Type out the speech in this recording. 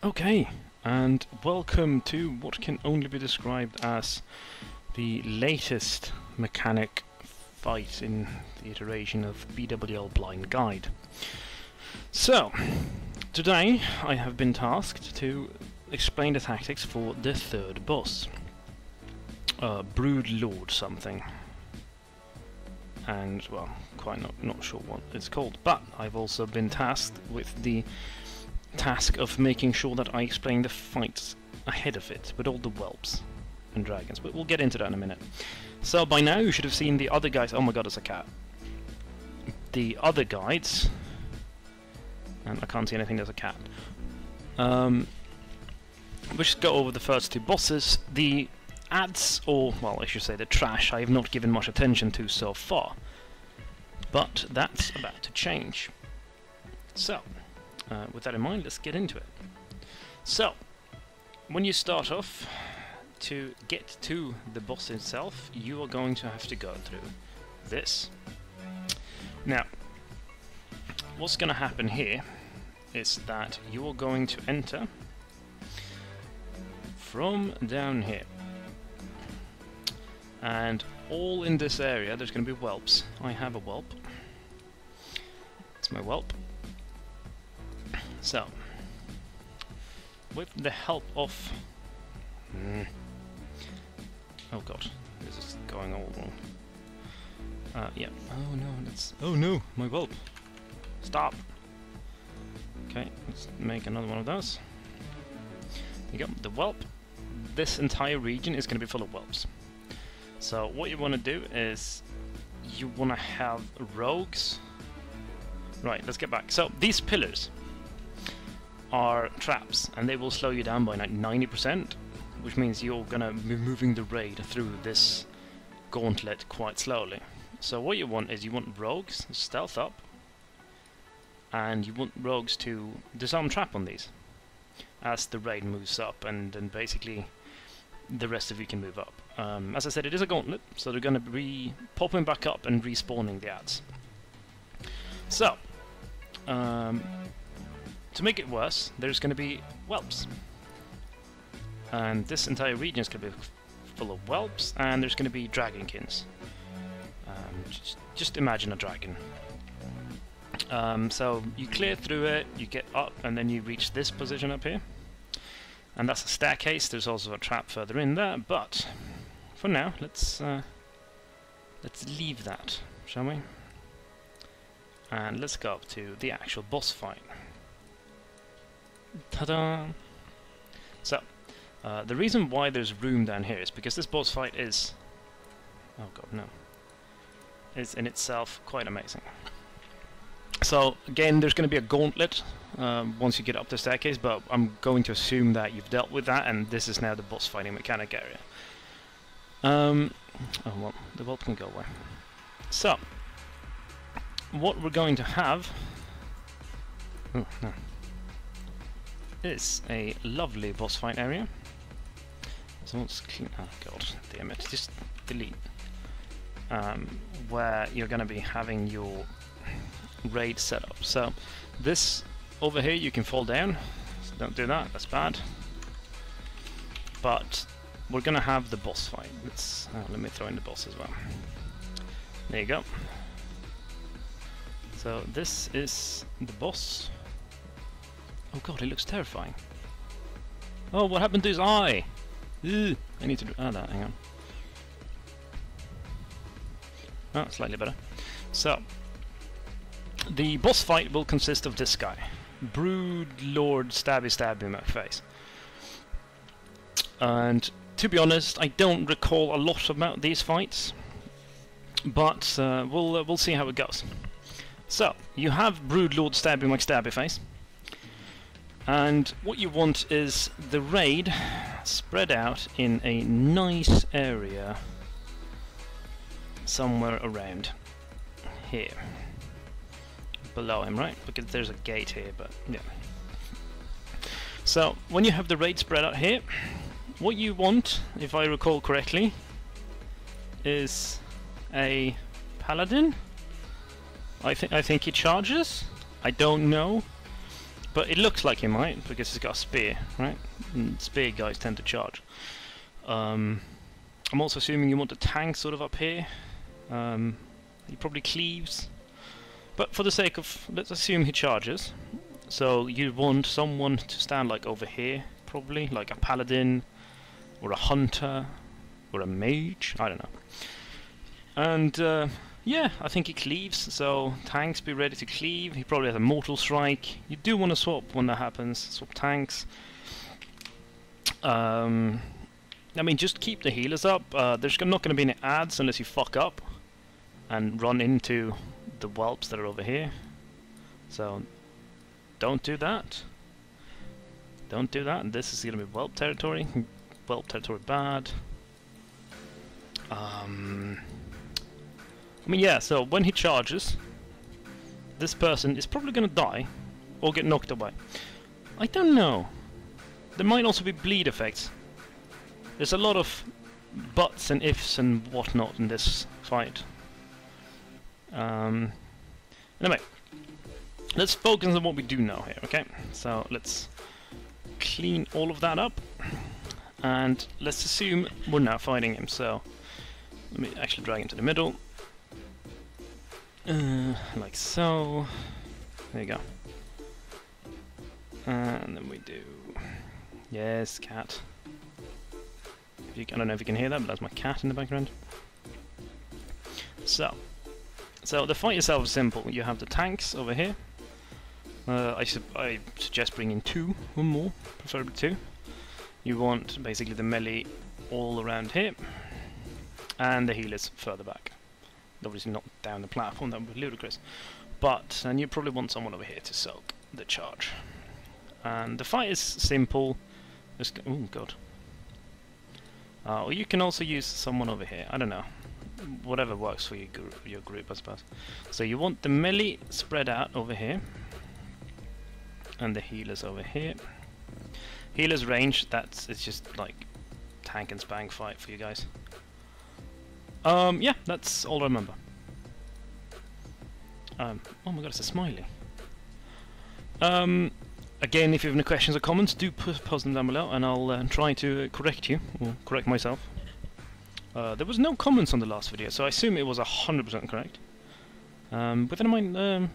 Okay, and welcome to what can only be described as the latest mechanic fight in the iteration of BWL Blind Guide. So, today I have been tasked to explain the tactics for the third boss, Broodlord something. And, well, quite not sure what it's called, but I've also been tasked with the task of making sure that I explain the fights ahead of it, with all the whelps and dragons, but we'll get into that in a minute. So by now you should have seen the other guides. Oh my god, it's a cat. The other guides, and I can't see anything, there's a cat. We'll just go over the first two bosses. The ads, or well I should say the trash, I have not given much attention to so far, but that's about to change. So with that in mind, let's get into it. So, when you start off, to get to the boss itself, you are going to have to go through this. Now, what's going to happen here is that you are going to enter from down here. And all in this area, there's going to be whelps. I have a whelp. It's my whelp. So, with the help of... Oh god, this is going all wrong. Yeah. Oh no, that's... Oh no, my whelp! Stop! Okay, let's make another one of those. There you go, the whelp. This entire region is going to be full of whelps. So, what you want to do is... You want to have rogues... Right, let's get back. So, these pillars are traps, and they will slow you down by like 90%, which means you're gonna be moving the raid through this gauntlet quite slowly. So what you want is you want rogues to stealth up, and you want rogues to disarm trap on these as the raid moves up, and then basically the rest of you can move up. As I said, it is a gauntlet, so they're gonna be popping back up and respawning the ads. So to make it worse, there's going to be whelps. And this entire region is going to be full of whelps, and there's going to be dragonkins. Just imagine a dragon. So you clear through it, you get up, and then you reach this position up here. And that's a staircase. There's also a trap further in there, but for now, let's leave that, shall we? And let's go up to the actual boss fight. Ta-da! So, the reason why there's room down here is because this boss fight is... Oh god, no. Is in itself quite amazing. So, again, there's going to be a gauntlet once you get up the staircase, but I'm going to assume that you've dealt with that, and this is now the boss fighting mechanic area. Oh well, the whelp can go away. So, what we're going to have... Oh, no. Is a lovely boss fight area. So let's clean. Oh god, damn it! Just delete. Where you're going to be having your raid setup. So this over here, you can fall down. So don't do that. That's bad. But we're going to have the boss fight. Let me throw in the boss as well. There you go. So this is the boss. Oh god, he looks terrifying. Oh, what happened to his eye? Ugh, I need to do that, hang on. Oh, slightly better. So, the boss fight will consist of this guy. Broodlord Stabby in my face. And, to be honest, I don't recall a lot about these fights. But, we'll see how it goes. So, you have Broodlord Stabby face. And what you want is the raid spread out in a nice area somewhere around here. Below him, right? Because there's a gate here, but yeah. So, when you have the raid spread out here, what you want, if I recall correctly, is a paladin. I think he charges. I don't know. But it looks like he might, because he's got a spear, right? And spear guys tend to charge. I'm also assuming you want the tank sort of up here. He probably cleaves. But for the sake of, let's assume he charges. So you want someone to stand like over here, probably, like a paladin, or a hunter, or a mage, I don't know. And yeah, I think he cleaves, so tanks be ready to cleave. He probably has a mortal strike. You do want to swap when that happens, swap tanks. I mean, just keep the healers up. There's not going to be any ads unless you fuck up and run into the whelps that are over here. So don't do that. Don't do that. This is going to be whelp territory. Whelp territory bad. I mean, yeah, so when he charges, this person is probably going to die or get knocked away. I don't know. There might also be bleed effects. There's a lot of buts and ifs and whatnot in this fight. Anyway, let's focus on what we do know here, okay? So let's clean all of that up, and let's assume we're now fighting him. So let me actually drag him to the middle. Like so. There you go. And then we do... Yes, cat. I don't know if you can hear that, but that's my cat in the background. So the fight itself is simple. You have the tanks over here. I suggest bringing 2 or more, preferably 2. You want basically the melee all around here, and the healers further back. Obviously not down the platform, that would be ludicrous. But, and you probably want someone over here to soak the charge. And the fight is simple. Just oh god. Or you can also use someone over here, I don't know. Whatever works for your group, I suppose. So you want the melee spread out over here. And the healers over here. Healers range, it's just like tank and spang fight for you guys. Yeah, that's all I remember. Oh my god, it's a smiley. Again, if you have any questions or comments, do post them down below, and I'll try to correct you, or correct myself. There was no comments on the last video, so I assume it was 100% correct. With that in mind,